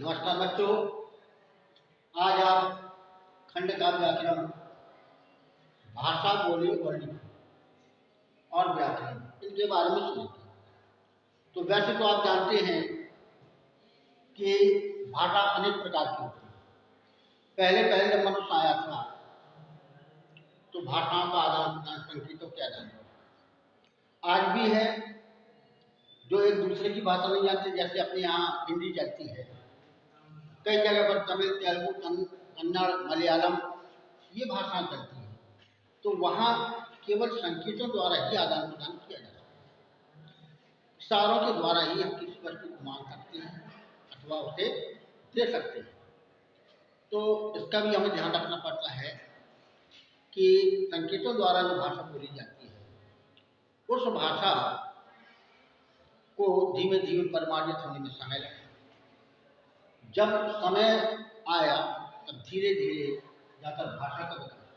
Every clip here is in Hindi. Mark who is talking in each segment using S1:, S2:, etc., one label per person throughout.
S1: नमस्कार बच्चों। आज आप खंड का व्याकरण, भाषा, बोली और लिपि और व्याकरण इनके बारे में सुनेंगे। तो वैसे तो आप जानते हैं कि भाषा अनेक प्रकार की होती है। पहले पहले जब मनुष्य आया था तो भाषाओं का आदान प्रदान संकेतों के आदान आज भी है। जो एक दूसरे की भाषा नहीं जानते, जैसे अपने यहाँ हिंदी चलती है, कई जगह पर तमिल, तेलुगु, कन्नड़, मलयालम ये भाषाएं चलती हैं। तो वहाँ केवल संकेतों द्वारा ही आदान प्रदान किया जा सकता है। इशारों के द्वारा ही हम किसी वस्तु को मान सकते हैं अथवा उसे दे सकते हैं। तो इसका भी हमें ध्यान रखना पड़ता है कि संकेतों द्वारा जो भाषा बोली जाती है उस भाषा को धीमे धीमे परिमार्जित होने में समय लगता है। जब समय आया तब धीरे धीरे जाकर भाषा का विकास।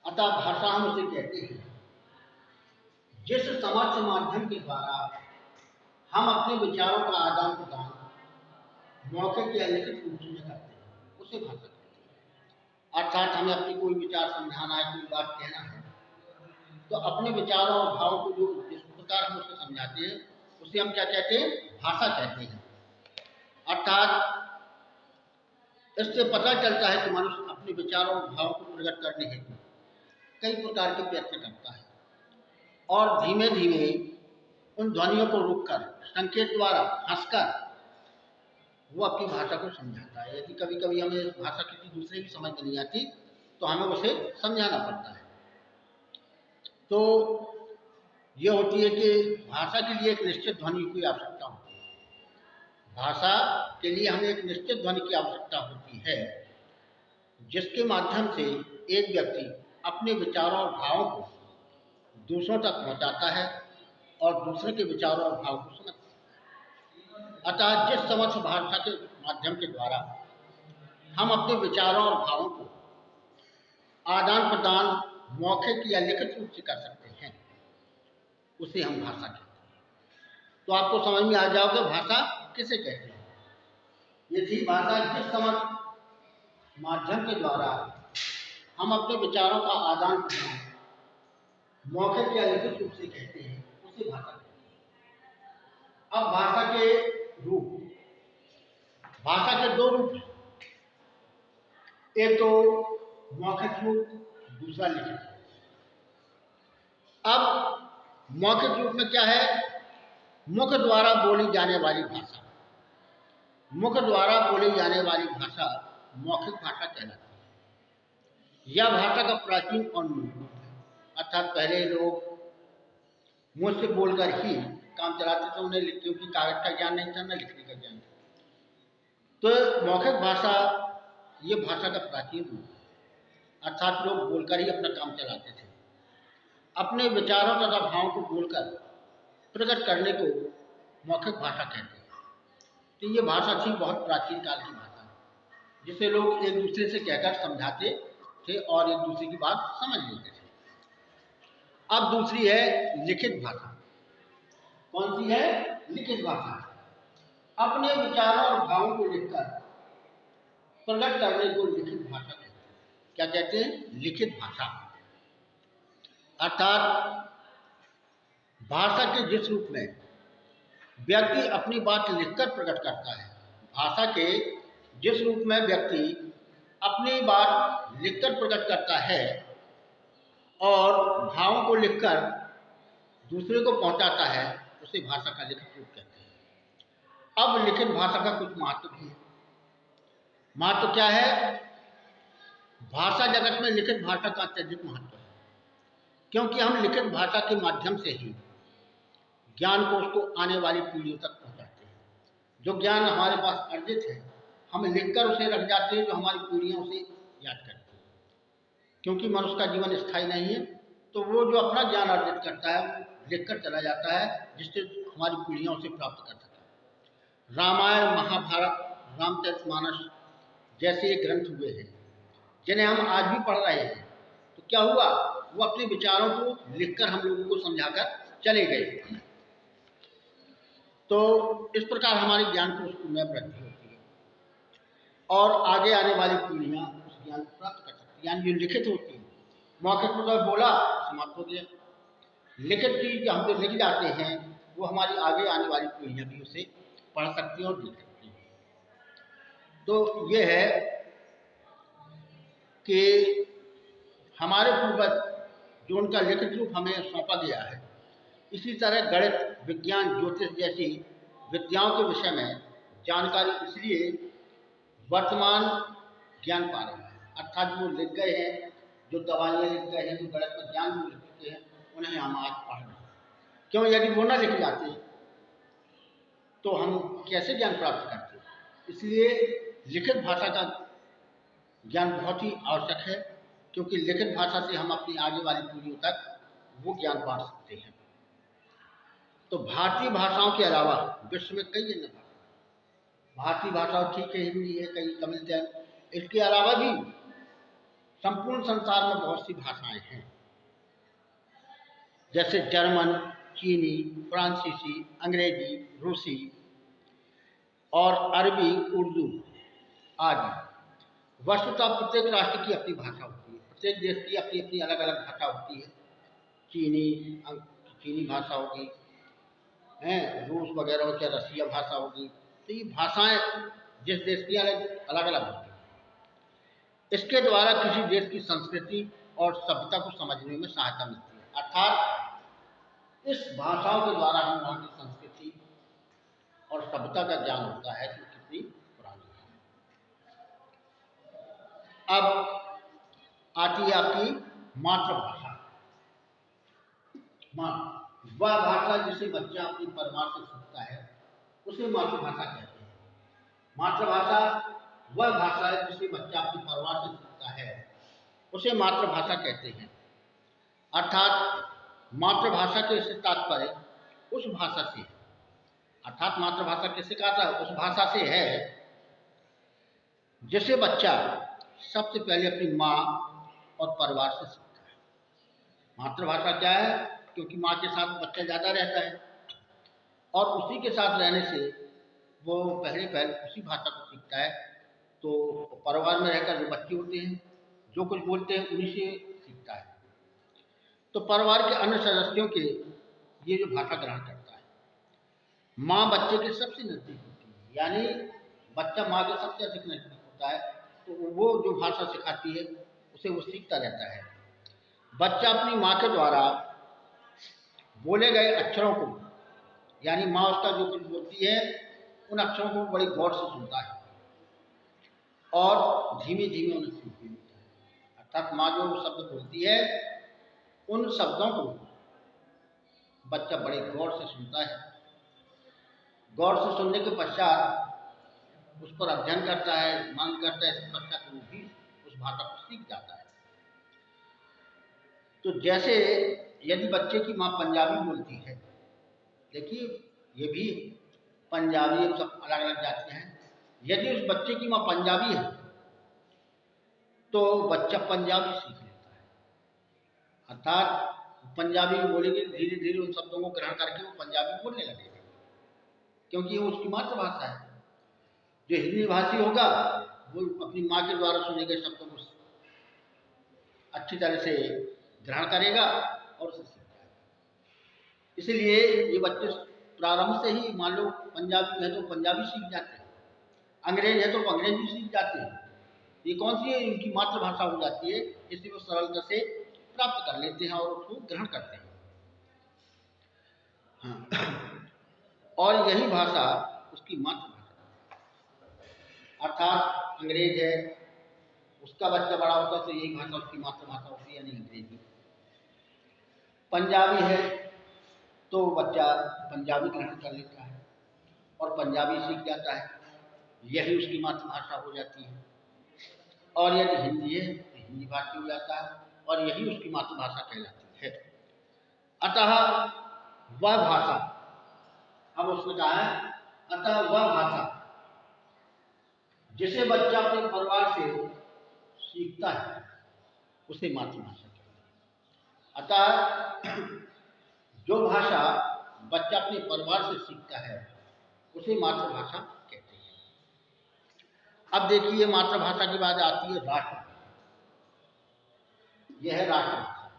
S1: अतः भाषा हम उसे कहते हैं जिस समर्थ माध्यम के द्वारा हम अपने विचारों का आदान प्रदान मौखिक या लिखित रूप में करते हैं, उसे भाषा कहते हैं। अर्थात हमें अपनी कोई विचार समझाना है, कोई बात कहना है, तो अपने विचारों और भावों को जो जिस प्रकार हम उसे समझाते हैं उसे हम क्या कहते हैं? भाषा कहते हैं। अर्थात इससे पता चलता है कि मनुष्य अपने विचारों और भावों को प्रकट करने हेतु कई प्रकार के प्रयत्न करता है और धीमे धीमे उन ध्वनियों को रोककर संकेत द्वारा हंसकर वो अपनी भाषा को समझाता है। यदि कभी कभी हमें भाषा किसी दूसरे की समझ में नहीं आती तो हमें उसे समझाना पड़ता है। तो ये होती है कि भाषा के लिए एक निश्चित ध्वनि की आवश्यकता होती है। भाषा के लिए हमें एक निश्चित ध्वनि की आवश्यकता होती है जिसके माध्यम से एक व्यक्ति अपने विचारों और भावों को दूसरों तक पहुंचाता है और दूसरे के विचारों और भाव को समझता है। अतः जिस समर्थ भाषा के माध्यम के द्वारा हम अपने विचारों और भावों को आदान प्रदान मौखिक या लिखित रूप से कर सकते हैं उसे हम भाषा कहते हैं। तो आपको समझ में आ जाओगे भाषा किसे कहते हैं। ये थी भाषा जिस समर्थ माध्यम के द्वारा हम अपने विचारों का आदान प्रदान मौखिक या लिखित रूप से कहते हैं उसे भाषा कहते हैं। अब भाषा के रूप, भाषा के दो रूप हैं, एक तो मौखिक रूप, दूसरा लिखित रूप। अब मौखिक रूप में क्या है? मुख द्वारा बोली जाने वाली भाषा। मुख द्वारा बोली जाने वाली भाषा मौखिक भाषा कहलाती है। यह भाषा का प्राचीन और मूल रूप है। अर्थात पहले लोग मुंह से बोलकर ही काम चलाते थे, उन्हें क्योंकि कागज का ज्ञान नहीं था, न लिखने का ज्ञान था। तो मौखिक भाषा ये भाषा का प्राचीन रूप है। अर्थात लोग बोलकर ही अपना काम चलाते थे। अपने विचारों तथा भावों को बोलकर प्रकट करने को मौखिक भाषा कहते हैं। तो ये भाषा थी बहुत प्राचीन काल की भाषा, जिसे लोग एक दूसरे से कहकर समझाते थे और एक दूसरे की बात समझ लेते थे। अब दूसरी है लिखित भाषा। कौन सी है? लिखित भाषा। अपने विचारों और भावों को लिखकर प्रकट करने को लिखित भाषा कहते हैं। क्या कहते हैं? लिखित भाषा। अर्थात भाषा के जिस रूप में व्यक्ति अपनी बात लिखकर प्रकट करता है, भाषा के जिस रूप में व्यक्ति अपनी बात लिखकर प्रकट करता है और भावों को लिखकर दूसरे को पहुंचाता है, उसे भाषा का लिखित रूप कहते हैं। अब लिखित भाषा का कुछ महत्व भी है। महत्व क्या है? भाषा जगत में लिखित भाषा का अत्यधिक महत्व है, क्योंकि हम लिखित भाषा के माध्यम से ही ज्ञान को उसको आने वाली पीढ़ियों तक पहुंचाते हैं। जो ज्ञान हमारे पास अर्जित है हम लिखकर उसे रख जाते हैं, जो हमारी पीढ़ियां उसे याद करती हैं। क्योंकि मनुष्य का जीवन स्थायी नहीं है, तो वो जो अपना ज्ञान अर्जित करता है वो लिखकर चला जाता है, जिससे हमारी पीढ़ियां उसे प्राप्त कर सकें। रामायण, महाभारत, रामचरितमानस जैसे ये ग्रंथ हुए हैं जिन्हें हम आज भी पढ़ रहे हैं, तो क्या हुआ? वो अपने विचारों को लिखकर हम लोगों को समझाकर चले गए। तो इस प्रकार हमारे ज्ञान कोश में वृद्धि होती है और आगे आने वाली पीढ़ियां उस ज्ञान को प्राप्त कर सकती हैं। यानी जो लिखित होती है, मौखिक में तो बोला समाप्त हो गया, लिखित चीज हम जो लिख जाते हैं वो हमारी आगे आने वाली पीढ़ियां भी उसे पढ़ सकती हैं और लिख सकती हैं। तो ये है कि हमारे पूर्वज जो उनका लिखित रूप हमें सौंपा गया है, इसी तरह गणित, विज्ञान, ज्योतिष जैसी विद्याओं के विषय में जानकारी इसलिए वर्तमान ज्ञान पा रहा है, अर्थात जो लिख गए हैं, जो दवाइयाँ लिख गए हैं, जो गणित में ज्ञान लिख चुके हैं, उन्हें हम आज पढ़ रहे हैं। क्यों? यदि वो न लिख जाते तो हम कैसे ज्ञान प्राप्त करते? इसलिए लिखित भाषा का ज्ञान बहुत ही आवश्यक है, क्योंकि लिखित भाषा से हम अपनी आगे वाली पीढ़ियों तक वो ज्ञान बांट सकते हैं। तो भारतीय भाषाओं के अलावा विश्व में कई अन्य भाषा, भारतीय भाषा ठीक है, हिंदी है, कई तमिल है, इसके अलावा भी संपूर्ण संसार में बहुत सी भाषाएं हैं, जैसे जर्मन, चीनी, फ्रांसीसी, अंग्रेजी, रूसी और अरबी, उर्दू आदि। वस्तुतः प्रत्येक राष्ट्र की अपनी भाषा होती है, प्रत्येक देश की अपनी अपनी अलग अलग भाषा होती है। चीनी भाषा होगी, रूस वगैरह की रसिया भाषा होगी। तो ये भाषाएं जिस देश की अलग अलग होती हैं। इसके द्वारा किसी देश की संस्कृति और सभ्यता को समझने में सहायता मिलती है, अर्थात इस भाषाओं के द्वारा हम वहाँ की संस्कृति और सभ्यता का ज्ञान होता है कि कितनी पुरानी है। अब आती है आपकी मातृभाषा। वह भाषा जिसे बच्चा अपने परिवार से सीखता है उसे मातृभाषा कहते हैं। मातृभाषा वह भाषा है जिसे बच्चा अपने परिवार से सीखता है, उसे मातृभाषा कहते हैं। अर्थात मातृभाषा के से तात्पर्य उस भाषा से है, अर्थात मातृभाषा किसे कहता है? उस भाषा से है जिसे बच्चा सबसे पहले अपनी माँ और परिवार से सीखता है। मातृभाषा क्या है? क्योंकि माँ के साथ बच्चा ज़्यादा रहता है और उसी के साथ रहने से वो पहले उसी भाषा को सीखता है। तो परिवार में रहकर जो बच्चे होते हैं जो कुछ बोलते हैं उन्हीं से सीखता है। तो परिवार के अन्य सदस्यों के ये जो भाषा ग्रहण करता है, माँ बच्चे के सबसे नजदीक होती है, यानी बच्चा माँ के सबसे अधिक नजदीक होता है, तो वो जो भाषा सिखाती है उसे वो सीखता रहता है। बच्चा अपनी माँ के द्वारा बोले गए अक्षरों को, यानी माँ उसका जो कुछ बोलती है उन अक्षरों को बड़ी गौर से सुनता है और धीमे धीमे उन्हें सीख भी लेता है। अर्थात माँ जो शब्द बोलती है उन शब्दों को बच्चा बड़े गौर से सुनता है। गौर से सुनने के पश्चात उस पर अध्ययन करता है, मनन करता है, इसके पश्चात वो भी उस भाषा को सीख जाता है। तो जैसे यदि बच्चे की माँ पंजाबी बोलती है, देखिए ये भी पंजाबी सब अलग अलग जाते हैं, यदि उस बच्चे की माँ पंजाबी है तो बच्चा पंजाबी सीख लेता है। अर्थात पंजाबी बोलेगी, धीरे धीरे उन शब्दों को ग्रहण करके वो पंजाबी बोलने लगेगा, क्योंकि वो उसकी मातृभाषा है। जो हिंदी भाषी होगा वो अपनी माँ के द्वारा सुने गए शब्दों को अच्छी तरह से ग्रहण करेगा और उसे सीख जाएगा। इसलिए ये बच्चे प्रारंभ से ही, मान लो पंजाबी है तो पंजाबी सीख जाते हैं, अंग्रेज है तो अंग्रेजी सीख जाते हैं। ये कौन सी है? इनकी मातृभाषा हो जाती है, जिससे वो सरलता से प्राप्त कर लेते हैं और उसको ग्रहण करते हैं। हाँ। और यही भाषा उसकी मातृभाषा, अर्थात अंग्रेज है उसका बच्चा बड़ा होता है तो यही भाषा उसकी मातृभाषा होती है, यानी अंग्रेजी। पंजाबी है तो बच्चा पंजाबी ग्रहण कर लेता है और पंजाबी सीख जाता है, यही उसकी मातृभाषा हो जाती है। और यदि हिंदी है तो हिंदी भाषी हो जाता है और यही उसकी मातृभाषा कहलाती है। अतः वह भाषा, अब उसने कहा है अतः वह भाषा जिसे बच्चा अपने परिवार से सीखता है उसे मातृभाषा कहते हैं। अतः जो भाषा बच्चा अपने परिवार से सीखता है उसे मातृभाषा कहते हैं। अब देखिए, मातृभाषा की बात आती है राष्ट्रभाषा। यह है राष्ट्रभाषा,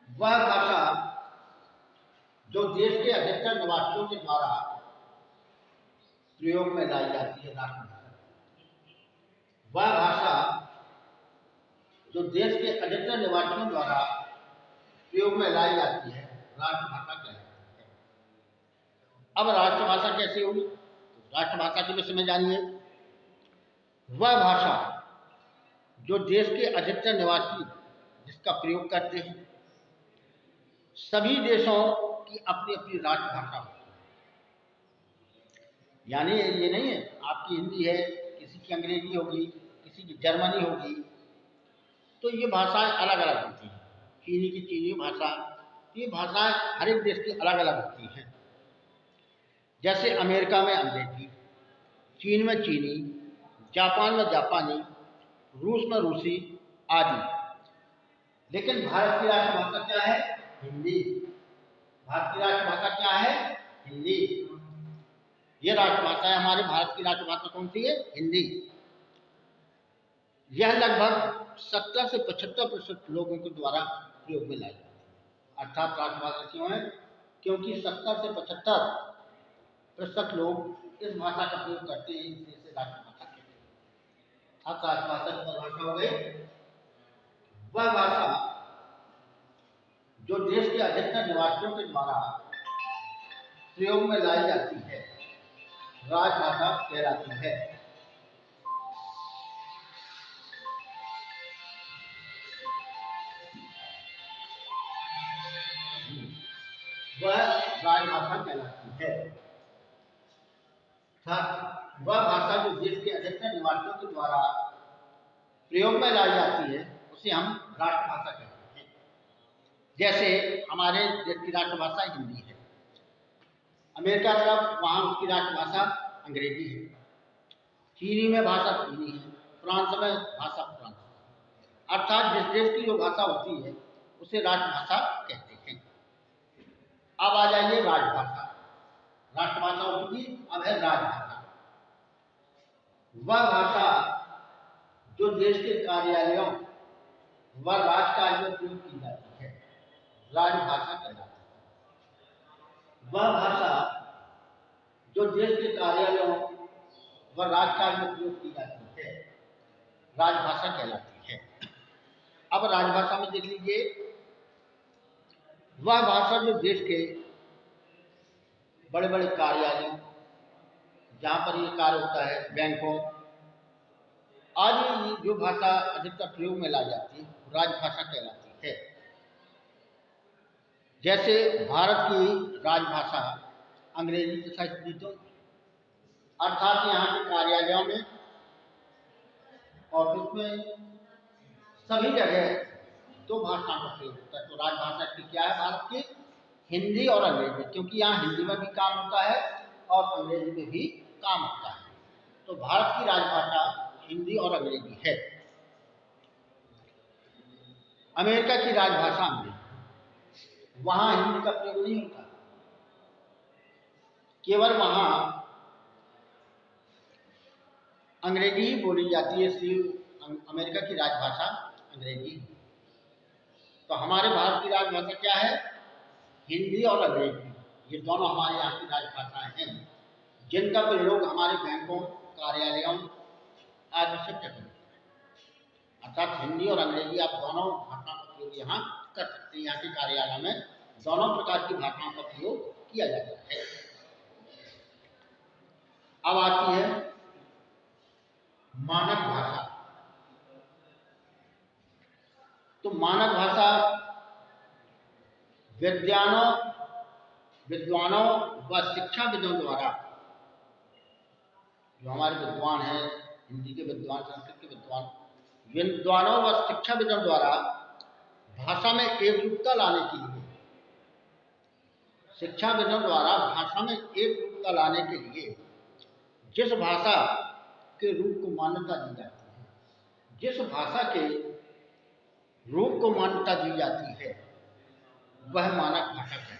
S1: वह भाषा जो देश के अधिकतर निवासियों के द्वारा प्रयोग में लाई जाती है। राष्ट्रभाषा वह भाषा जो देश के अधिकतर निवासियों द्वारा प्रयोग में लाई जाती है, राष्ट्रभाषा कहलाती है। अब राष्ट्रभाषा कैसे हुई? तो राष्ट्रभाषा के विषय में जानिए। वह भाषा जो देश के अधिकतर निवासी जिसका प्रयोग करते हैं। सभी देशों की अपनी अपनी राष्ट्रभाषा होती है, यानी ये नहीं है आपकी हिंदी है, किसी की अंग्रेजी होगी, किसी की जर्मनी होगी, तो ये भाषाएं अलग अलग होती हैं। चीनी की चीनी भाषा, ये भाषाएं हर एक देश की अलग अलग होती हैं। जैसे अमेरिका में अंग्रेजी, चीन में चीनी, जापान में जापानी, रूस में रूसी आदि। लेकिन भारत की राष्ट्रभाषा क्या है? हिंदी। भारत की राष्ट्रभाषा क्या है? हिंदी। ये राष्ट्रभाषा है हमारे भारत की राष्ट्रभाषा कौन सी है? हिंदी। यह लगभग 70 से 75% लोगों के द्वारा प्रयोग में लाई जाती है। अर्थात राष्ट्रभाषा क्यों है? क्योंकि 70 से 75% लोग इस भाषा का प्रयोग करते हैं, इसलिए इसे राष्ट्रभाषा कहते हैं। अब राष्ट्रभाषा की परिभाषा हो गई। वह भाषा जो देश के अधिकतर निवासियों के द्वारा प्रयोग में लाई जाती है, राजभाषा कहलाती है। वह राजभाषा कहलाती है। वह भाषा जो देश के अधिकतर निवासियों के द्वारा प्रयोग में लाई जाती है, उसे हम राष्ट्रभाषा कहते हैं। जैसे हमारे देश की राष्ट्रभाषा हिंदी है, अमेरिका तरफ वहां उसकी राष्ट्रभाषा अंग्रेजी है, चीनी में भाषा चीनी है, फ्रांस में भाषा फ्रांस। अर्थात जिस देश की जो भाषा होती है उसे राष्ट्रभाषा कहते हैं। अब आ जाइए राजभाषा। राष्ट्रभाषा हो चुकी, अब है राजभाषा। वह भाषा जो देश के कार्यालयों व राजकाज में प्रयोग की जाती है, राजभाषा कहलाती है। वह भाषा जो देश के कार्यालयों व राजकाज में प्रयोग की जाती है, राजभाषा कहलाती है। अब राजभाषा में देख लीजिए, वह भाषा जो देश के बड़े बड़े कार्यालयों, जहाँ पर ये कार्य होता है, बैंकों आदि, जो भाषा अधिकतर प्रयोग में लाई जाती है, राजभाषा कहलाती है। जैसे भारत की राजभाषा अंग्रेजी तथा हिंदी तो, अर्थात यहाँ के कार्यालयों में, ऑफिस में, सभी जगह दो भाषाओं का प्रयोग होता है। तो राजभाषा की क्या है भारत की? हिंदी और अंग्रेजी, क्योंकि यहाँ हिंदी में भी काम होता है और अंग्रेजी में भी काम होता है। तो भारत की राजभाषा हिंदी और अंग्रेजी है। अमेरिका की राजभाषा अंग्रेजी, वहां हिंदी का प्रयोग नहीं होता, केवल वहां अंग्रेजी ही बोली जाती है, इसलिए अमेरिका की राजभाषा अंग्रेजी। तो हमारे भारत की राजभाषा क्या है? हिंदी और अंग्रेजी, ये दोनों हमारे यहाँ की राजभाषाएं हैं, जिनका प्रयोग हमारे बैंकों, कार्यालयों आदि सब जगह होता है। अर्थात हिंदी और अंग्रेजी आप दोनों भाषाओं का प्रयोग यहाँ कर सकते हैं। यहाँ के कार्यालय में दोनों प्रकार की भाषाओं का प्रयोग किया जाता है। अब आती है मानक भाषा। तो मानक भाषा विद्वानों व शिक्षाविदों द्वारा, जो हमारे विद्वान हैं, हिंदी के विद्वान, संस्कृत के विद्वानों व शिक्षाविदों द्वारा भाषा में एकरूपता लाने के लिए, शिक्षाविदों द्वारा भाषा में एकरूपता लाने के लिए जिस भाषा के रूप को मान्यता दी जाती है, जिस भाषा के रूप को मान्यता दी जाती है, वह मानक भाषा कहलाती है।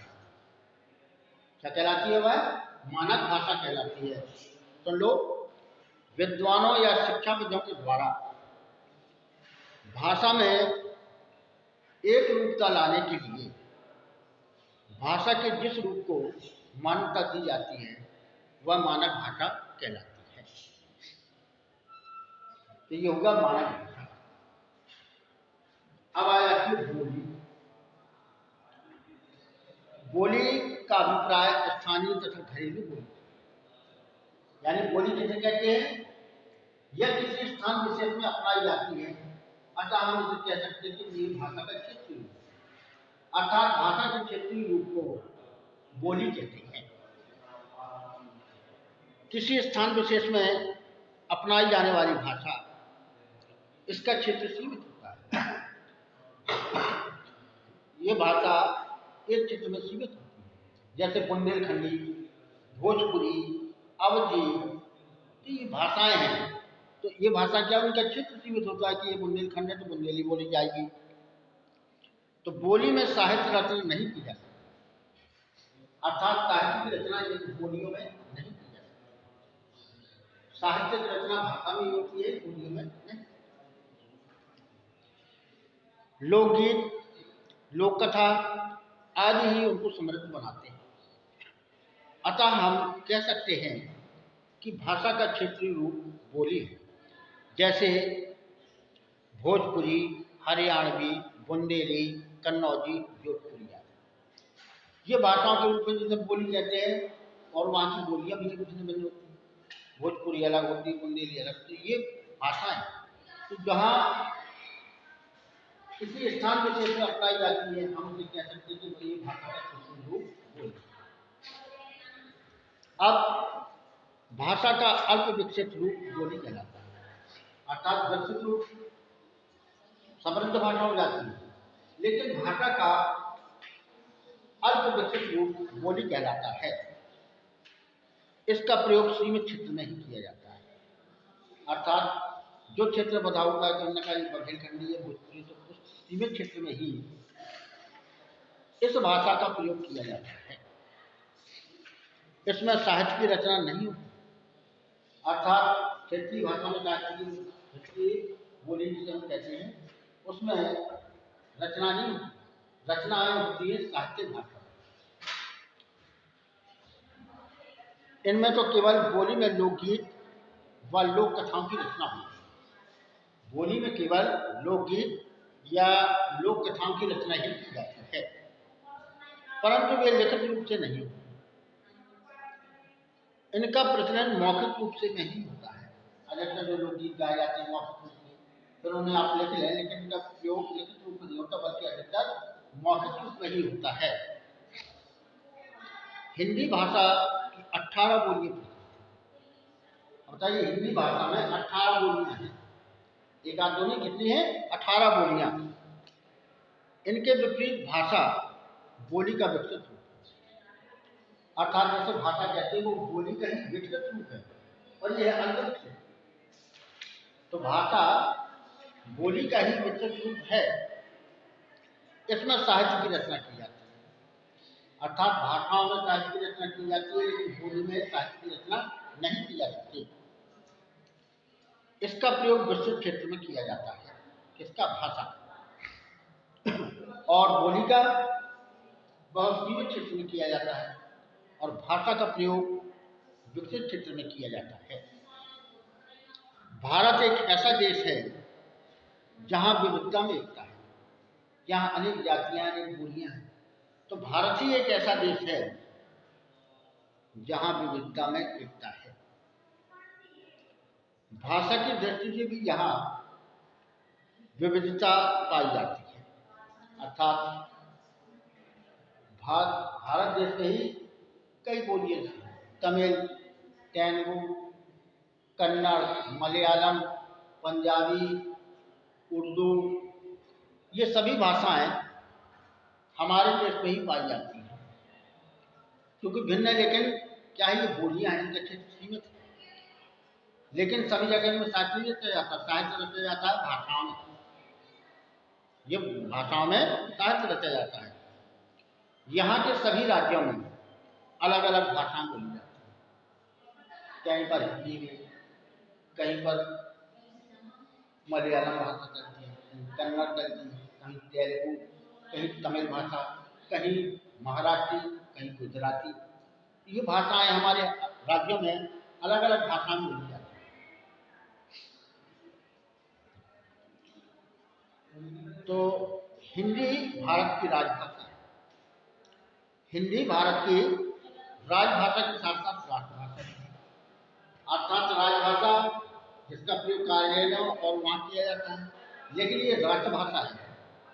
S1: क्या कहलाती है? वह मानक भाषा कहलाती है। तो लोग विद्वानों या शिक्षाविदों के द्वारा भाषा में एक रूपता लाने के लिए भाषा के जिस रूप को मान्यता दी जाती है वह मानक भाषा कहलाती है। तो ये होगा मानक भाषा। अब आ जाती है बोली। बोली का अभिप्राय स्थानीय तथा घरेलू बोली, यानी बोली किसे कहते हैं? यह किसी स्थान विशेष में अपनाई जाती है, अतः हम इसे कह सकते हैं कि ये भाषा का क्षेत्रीय रूप, अर्थात भाषा के क्षेत्रीय रूप को बोली कहते हैं। किसी स्थान विशेष में अपनाई जाने वाली भाषा, इसका क्षेत्र सीमित होता है। ये भाषा एक क्षेत्र में सीमित होती है, जैसे बुंदेलखंडी, भोजपुरी, अवधी, तो ये भाषाएं हैं। तो ये भाषा क्या, उनका क्षेत्र सीमित होता है कि ये बुंदेलखंड है तो बुंदेली बोली जाएगी। तो बोली में साहित्य रचना नहीं की जा सकती, अर्थात साहित्य की रचना एक बोलियों में नहीं की जा सकती। साहित्य की रचना भाषा में होती है, बोलियों में नहीं। लोकगीत, लोक कथा आदि ही उनको समृद्ध बनाते हैं। अतः हम कह सकते हैं कि भाषा का क्षेत्रीय रूप बोली है, जैसे भोजपुरी, हरियाणवी, बुंदेली, कन्नौजी, जोधपुरी। ये भाषाओं के रूप में जैसे बोली कहते हैं, और वहाँ की बोलियां भी कुछ नहीं होती, भोजपुरी अलग होती, बुंदेली अलग। तो ये भाषाएं तो जहाँ किसी स्थान विशेष में अपनाई जाती है, हम उसे कह सकते हैं कि ये भाषा का क्षेत्रीय रूप बोली। अब भाषा का अल्प विकसित रूप बोली कहलाता है, अर्थात विकसित रूप समृद्ध भाषा हो जाती है, लेकिन भाषा का अल्प विकसित रूप बोली कहलाता है। इसका प्रयोग सीमित क्षेत्र में ही किया जाता है, अर्थात जो क्षेत्र बताओ का बुंदेलखंडी है, भोजपुरी, तो उस सीमित क्षेत्र में ही इस भाषा का प्रयोग किया जाता है। इसमें साहित्य की रचना नहीं होती, अर्थात क्षेत्रीय भाषा में क्षेत्रीय बोली जिसे हम कहते हैं, उसमें रचना नहीं होती, रचनाएं होती है साहित्य भाषा। इनमें तो केवल बोली में लोकगीत व लोक कथाओं की रचना होती है। बोली में केवल लोकगीत या लोक कथाओं की रचना ही की जाती है, परंतु वे लिखित रूप से नहीं होती। इनका प्रचलन मौखिक रूप से नहीं होता है। अधिकतर जो लोकगीत गाए जाते हैं मौखिक रूप में, फिर उन्हें आप लिख लें, लेकिन इनका प्रयोग लिखित रूप में नहीं होता, बल्कि अधिकतर मौखिक रूप में ही होता है। हिंदी भाषा की 18 बोलियां, बताइए, हिंदी भाषा में 18 बोलियां हैं। एक आध दो नहीं, कितनी है? 18 बोलियां। इनके विपरीत भाषा बोली का विकसित रूप, अर्थात जैसे भाषा कहते हैं वो बोली का ही विकसित रूप है, और यह अल्पविकसित। तो भाषा बोली का ही विकसित रूप है। इसमें साहित्य की रचना की जाती है, अर्थात भाषाओं में साहित्य की रचना की जाती है, लेकिन बोली में साहित्य की रचना नहीं की जा सकती। इसका प्रयोग विस्तृत क्षेत्र में किया जाता है, किसका? भाषा। और बोली का बहुत सीमित क्षेत्र में किया जाता है, और भाषा का प्रयोग विकसित क्षेत्र में किया जाता है। भारत एक ऐसा देश है जहां विविधता में एकता है, जहां अनेक जातियां, अनेक बोलियां हैं। तो भारत ही एक ऐसा देश है जहां विविधता में एकता है। भाषा की दृष्टि से भी यहाँ विविधता पाई जाती है, अर्थात भारत देश में ही कई बोलियां हैं, तमिल, तेलुगु, कन्नड़, मलयालम, पंजाबी, उर्दू, ये सभी भाषाएं हमारे देश में ही पाई जाती हैं, क्योंकि भिन्न है, लेकिन क्या है, ये बोलियां हैं, इनका क्षेत्र सीमित है, लेकिन सभी जगह में साहित्य रचा जाता है, साहित्य रचा जाता है भाषाओं में, ये भाषाओं में साहित्य रचा जाता है। यहाँ के सभी राज्यों में अलग अलग भाषाएं बोली जाती हैं। कहीं पर हिंदी में, कहीं पर मलयालम भाषा चलती है, कहीं कन्नड़ चलती है, कहीं तेलुगु, कहीं तमिल भाषा, कहीं महाराष्ट्री, कहीं गुजराती। ये भाषाएं हमारे राज्यों में अलग अलग भाषाएं बोली जाती हैं। तो हिंदी भारत की राजभाषा है। हिंदी भारत की राजभाषा के साथ साथ राष्ट्रभाषा है। अर्थात राजभाषा जिसका प्रयोग कार्यालयों और वहाँ किया जाता है, लेकिन ये राष्ट्रभाषा है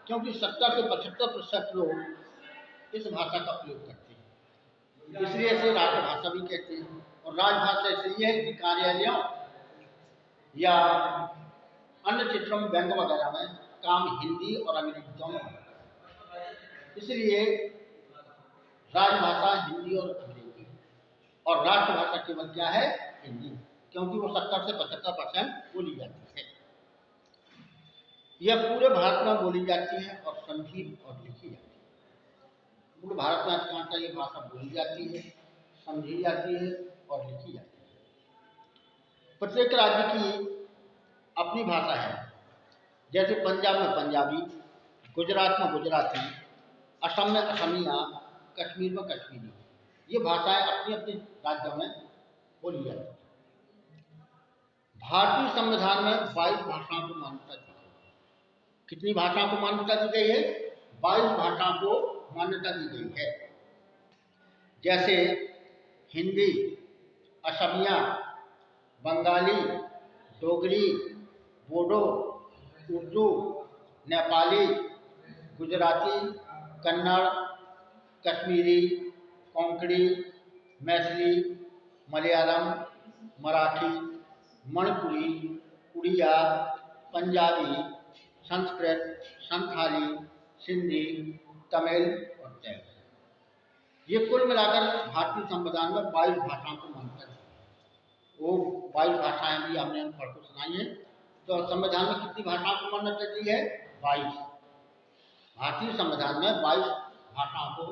S1: क्योंकि 70 से 75% लोग इस भाषा का प्रयोग करते हैं, इसलिए इसे राष्ट्रभाषा भी कहते हैं। और राजभाषा इसलिए है कि कार्यालयों या अन्य क्षेत्रों में, बैंक वगैरह में काम हिंदी और अंग्रेजी दोनों होता है, इसलिए राजभाषा हिंदी और अंग्रेजी, और राष्ट्रभाषा केवल क्या है, हिंदी, क्योंकि वो 70 से 75% बोली जाती है। यह पूरे भारत में बोली जाती है और समझी और लिखी जाती है। पूरे भारत में अधिकांशतः ये भाषा बोली जाती है, समझी जाती है और लिखी जाती है। प्रत्येक राज्य की अपनी भाषा है। जैसे पंजाब में पंजाबी, गुजरात में गुजराती, असम में असमिया, कश्मीर में कश्मीरी। ये भाषाएं अपनी अपनी राज्यों में बोली जाती है। भारतीय संविधान में 22 भाषाओं को मान्यता दी गई है। कितनी भाषाओं को मान्यता दी गई है? 22 भाषाओं को मान्यता दी गई है। जैसे हिंदी, असमिया, बंगाली, डोगरी, बोडो, उर्दू, नेपाली, गुजराती, कन्नड़, कश्मीरी, कोंकणी, मैथिली, मलयालम, मराठी, मणिपुरी, उड़िया, पंजाबी, संस्कृत, संथाली, सिंधी, तमिल और तेलुगु। ये कुल मिलाकर भारतीय संविधान में 22 भाषाओं को मान्यता दी है। वो 22 भाषाएं भी हमने पढ़ को सुनाई है। तो संविधान में कितनी भाषाओं को मान्यता दी है? 22। भारतीय संविधान में 22 भाषाओं को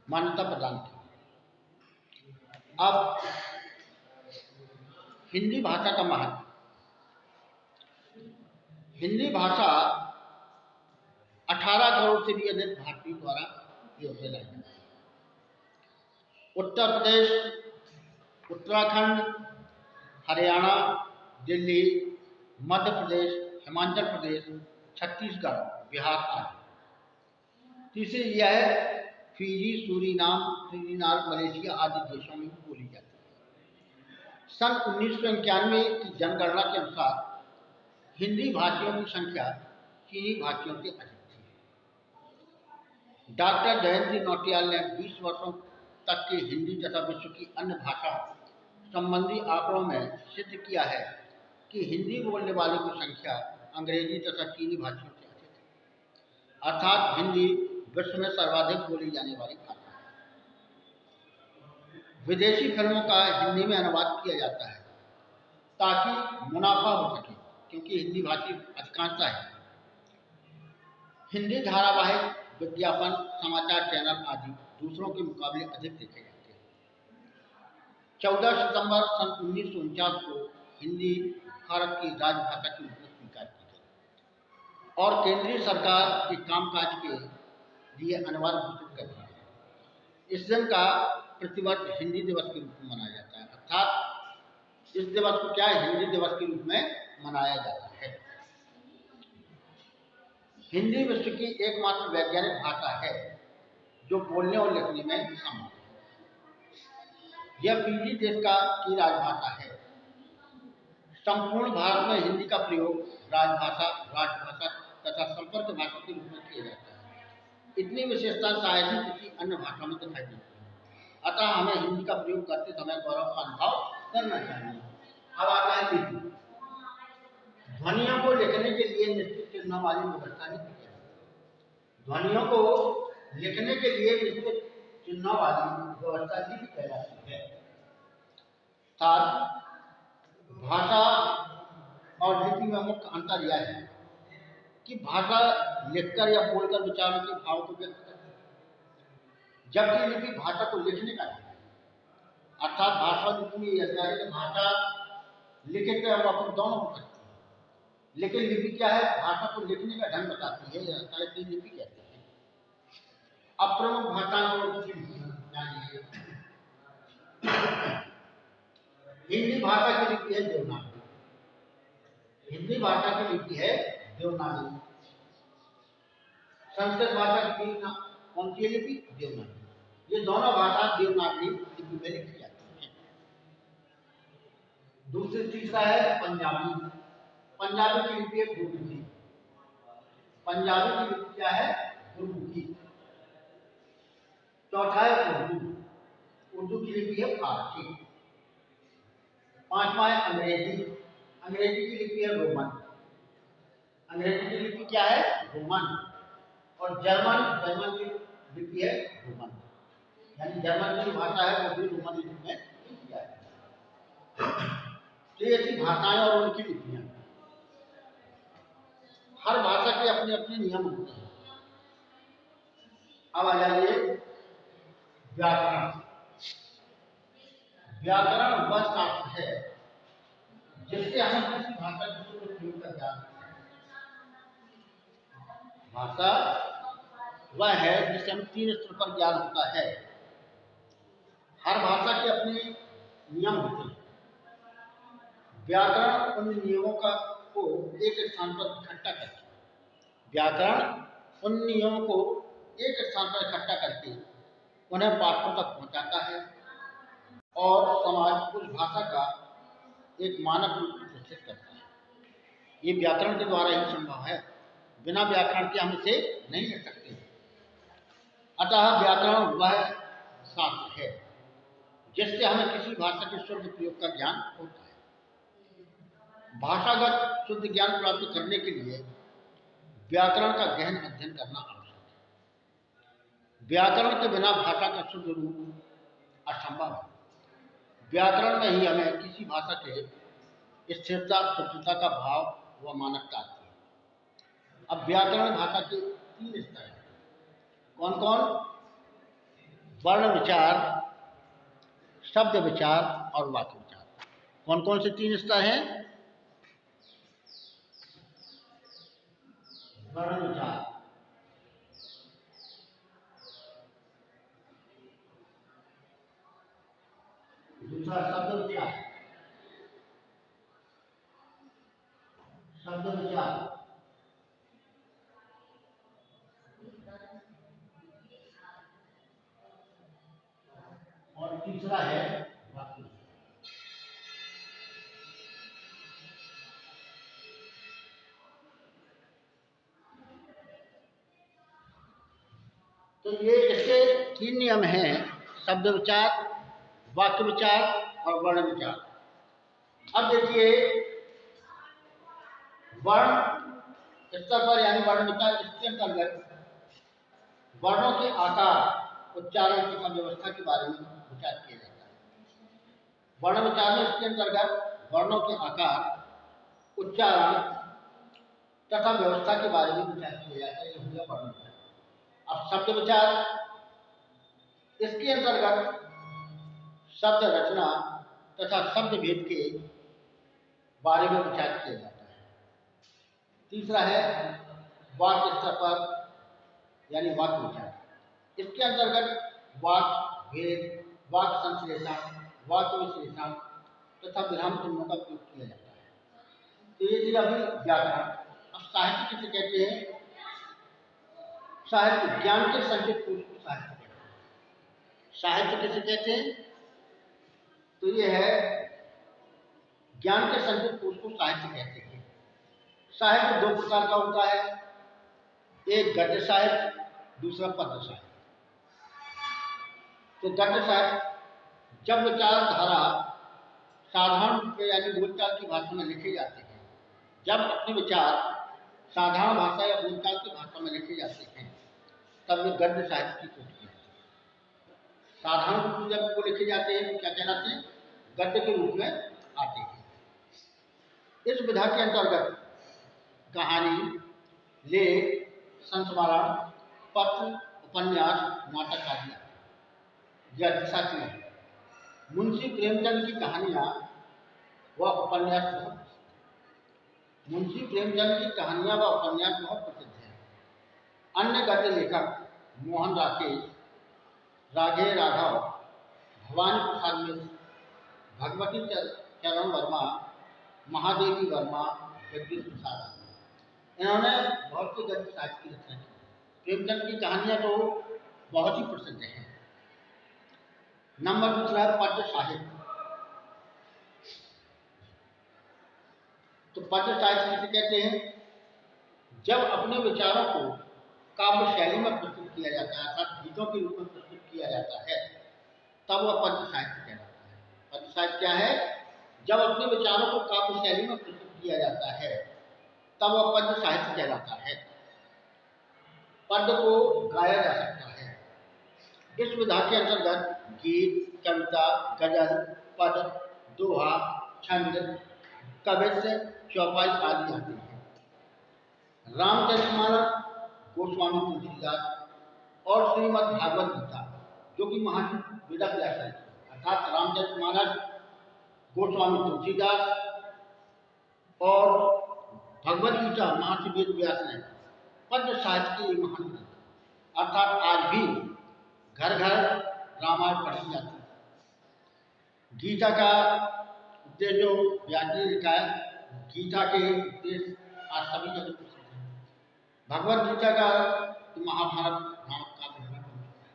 S1: मान्यता प्रदान की। अब हिंदी भाषा का महत्व। हिंदी भाषा 18 करोड़ से भी अधिक भारतीयों द्वारा प्रयोग में लाई जाती है। उत्तर प्रदेश, उत्तराखंड, हरियाणा, दिल्ली, मध्य प्रदेश, हिमाचल प्रदेश, छत्तीसगढ़, बिहार आदि। तीसरी यह है फिजी, सूरीनाम, त्रिनिदाद, मलेशिया आदि देशों में भी बोली जाती है। सन 1991 की जनगणना के अनुसार हिंदी भाषियों की संख्या चीनी भाषियों से अधिक थी। डॉक्टर जयंती नौटियाल ने 20 वर्षों तक के हिंदी तथा विश्व की अन्य भाषाओं संबंधी आंकड़ों में सिद्ध किया है कि हिंदी बोलने वालों की संख्या अंग्रेजी तथा चीनी भाषियों से अधिक है। अर्थात हिंदी विश्व में सर्वाधिक बोली जाने वाली भाषा है। विदेशी फिल्मों का हिंदी में अनुवाद किया जाता है ताकि मुनाफा हो सके, क्योंकि हिंदी भाषी अधिकांशता है। हिंदी धारावाहिक, विज्ञापन, समाचार चैनल आदि दूसरों के मुकाबले अधिक देखे जाते हैं। 14 सितंबर सन 1949 को हिंदी भारत की राजभाषा के रूप में स्वीकार की गई और केंद्रीय सरकार के कामकाज के लिए अनिवार्य घोषित कर दी गई। इस दिन का प्रतिवर्ष हिंदी दिवस के रूप में मनाया जाता है। अर्थात इस दिवस को क्या है, हिंदी दिवस के रूप में मनाया जाता है। हिंदी विश्व की एकमात्र वैज्ञानिक भाषा है जो बोलने और लिखने में संभव है। यह फिजी देश की राजभाषा है। संपूर्ण भारत में हिंदी का प्रयोग राजभाषा, राष्ट्रभाषा तथा संपर्क भाषा के रूप में किया जाता है। इतनी विशेषता शायद ही किसी अन्य भाषा में दिखाई देती है। अतः हमें हिंदी का प्रयोग करते समय गौरव का अनुभव करना चाहिए। अब आता है लिपि। ध्वनियों को लिखने के लिए निश्चित चिन्हों वाली व्यवस्था नहीं की जाती। ध्वनियों को लिखने के लिए निश्चित चिन्हों वाली व्यवस्था लिपि कहलाती है। साथ भाषा और लिपि में मुख्य अंतर यह है कि भाषा लिखकर या बोलकर विचारों के भाव को व्यक्त करती है, जबकि लिपि भाषा को लिखने का है। अर्थात भाषा लिपि में यह है कि भाषा लिखित और वक्र दोनों हो सकती है, लेकिन लिपि क्या है, भाषा को लिखने का ढंग बताती है, यह लिपि कहते हैं। अब प्रमुख भाषाओं की लिपि जानिए। हिंदी भाषा की लिपि है देवनागरी। हिंदी भाषा की लिपि है देवनागरी। संस्कृत भाषा की कौन सी लिपि? देवनागरी। ये दोनों भाषा देवनागरी लिपि में लिखी जाती है। दूसरी तीसरा है पंजाबी। पंजाबी की लिपि है गुरमुखी। पंजाबी की लिपि क्या है? गुरमुखी। चौथा है उर्दू। उर्दू की लिपि है फारसी। पांचवा है अंग्रेजी। अंग्रेजी की लिपि है रोमन। अंग्रेजी की लिपि क्या है? रोमन। और जर्मन, जर्मन की लिपि है रोमन, यानी जर्मन की भाषा है वो भी रोमन लिपि में लिखी जाती है। तो ये थी भाषाएं और उनकी लिपियां। हर भाषा के अपने अपने नियम होते हैं। अब आ जाइए व्याकरण। व्याकरण वह शास्त्र है जिससे हमें किसी भाषा के शुद्ध प्रयोग का ज्ञान होता है। भाषा वह है जिससे हम 3 स्तर पर ज्ञान होता है। हर भाषा के अपने नियम होते हैं। व्याकरण उन नियमों को एक स्थान पर इकट्ठा करके व्याकरण उन नियमों को एक स्थान पर इकट्ठा करके उन्हें पाठकों तक पहुंचाता है और समाज उस भाषा का एक मानक रूप विकसित करता है। ये व्याकरण के द्वारा ही संभव है, बिना व्याकरण के हम इसे नहीं कर सकते। अतः व्याकरण वह शास्त्र है जिससे हमें किसी भाषा के शुद्ध प्रयोग का ज्ञान होता है। भाषागत शुद्ध ज्ञान प्राप्त करने के लिए व्याकरण का गहन अध्ययन करना आवश्यक है। व्याकरण के बिना भाषा का शुद्ध रूप असंभव है। व्याकरण में ही हमें किसी भाषा के स्थिरता शुद्धता का भाव व मानकता आती है। अब व्याकरण भाषा के 3 स्तर हैं। कौन कौन? वर्ण विचार, शब्द विचार और वाक्य विचार। कौन कौन से 3 स्तर हैं? वर्ण विचार, दूसरा शब्द विचार, शब्द विचार और तीसरा है वाक्य विचार। तो ये इसके 3 नियम हैं: शब्द विचार, वाक्य विचार और वर्ण विचार। अब देखिए वर्ण स्तर पर यानी वर्ण विचार, इसके अंतर्गत वर्णों के आकार, उच्चारण तथा व्यवस्था के बारे में विचार किया जाता है। वर्ण विचार में इसके अंतर्गत वर्णों के आकार, उच्चारण तथा व्यवस्था के बारे में विचार किया जाता है। यह हो गया वर्ण विचार। अब शब्द विचार, इसके अंतर्गत शब्द रचना तथा शब्द भेद के बारे में विचार किया जाता है। तीसरा है वाक्य स्तर पर यानी वाक्य विचार। इसके अंतर्गत वाक्य भेद, वाक्य संश्लेषण, वाक्य विश्लेषण तथा विराम चिन्हों का उपयोग किया जाता है। तो ये चीज अभी व्याकरण। अब साहित्य किसे कहते हैं? साहित्य ज्ञान के संकेत को साहित्य कहते हैं। साहित्य किसे कहते हैं? तो ये है ज्ञान के संकेत कोश को साहित्य कहते हैं। साहित्य 2 प्रकार का होता है, एक गद्य साहित्य, दूसरा पद्य साहित्य। तो गद्य साहित्य जब विचारधारा साधारण रूप में यानी बोलचाल की भाषा में लिखे जाते हैं, जब अपने विचार साधारण भाषा या बोलचाल की भाषा में लिखे जाते हैं, तब वे गद्य साहित्य की कोटि है। साधारण रूप में जब वो लिखे जाते हैं तो क्या कहलाते हैं? गद्य के रूप में आते हैं। इस विधा के अंतर्गत कहानी, लेख, संस्मरण, पत्र, उपन्यास, नाटक आदि गद्य साहित्य है। मुंशी प्रेमचंद की कहानियां व उपन्यास मुंशी प्रेमचंद की कहानियां व उपन्यास बहुत प्रसिद्ध हैं। अन्य गद्य लेखक मोहन राकेश, राघे राघव, भवानी प्रसाद मिश्र, भगवती चरण वर्मा, महादेवी वर्मा, जगदीश प्रसाद, इन्होंने बहुत सी गद्य साहित्य की रचना की। प्रेमचंद की कहानियां तो बहुत ही प्रसिद्ध हैं। नंबर दूसरा है पद्य साहित्य। तो पद्य साहित्य किसे कहते हैं? जब अपने विचारों को काव्य शैली में प्रस्तुत किया जाता है, अर्थात गीतों के रूप में प्रस्तुत किया जाता है, तब वह पद्य साहित्य कहलाता है। पद्य साहित्य क्या है? जब अपने विचारों को काव्य शैली में प्रस्तुत किया जाता है, तब वह पद्य साहित्य कहलाता है। पद्य को गाया जा सकता है। इस विधा के अंतर्गत गीत, कविता, गजल, पद, दोहा, छंद, कवित्त, चौपाई आदि आते हैं। रामचरितमानस गोस्वामी तुलसीदास और श्रीमद् भागवत गीता, जो कि महर्षि वेद व्यास है, अर्थात रामचरितमानस गोस्वामी तुलसीदास और भगवत गीता महर्षि वेद व्यास ने पद्य साहित्य की महान ग्रंथ, अर्थात आज भी घर घर रामायण पढ़ी जाती है। गीता का उपदेश जो व्यास ने लिखा है, गीता के उपदेश आज सभी जगह प्रसिद्ध है। भगवत गीता का महाभारत नामक काव्य बन चुका है।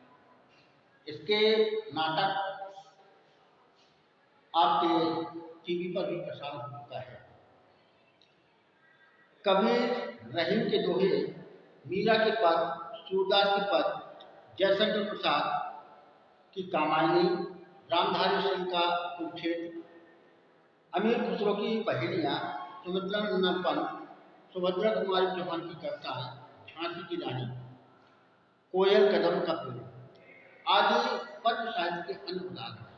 S1: इसके नाटक आपके टीवी पर भी प्रसारित होता है। कबीर, रहीम के दोहे, मीरा के पद, सूरदास के पद, जयशंकर प्रसाद की कामायनी, रामधारी सिंह का कुरुक्षेत्र, अमीर खुसरो की पहेलियां, सुमित्रा नंदन पंत, सुभद्रा कुमारी चौहान की कविताएं, झांसी की रानी, कोयल कदम का फूल आदि पद्य साहित्य के अन्य उदाहरण हैं।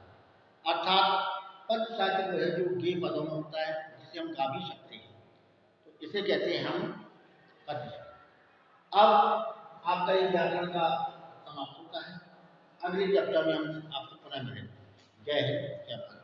S1: अर्थात पद्य साहित्य वो है जो गे पदों में होता है, जिसे हम गा भी सकते हैं, तो इसे कहते हैं हम पद्य। अब आपका ये व्याकरण का समाप्त होता है। अगली कक्षा में हम आपसे पुनः मिलेंगे। जय हिंद, जय भारत।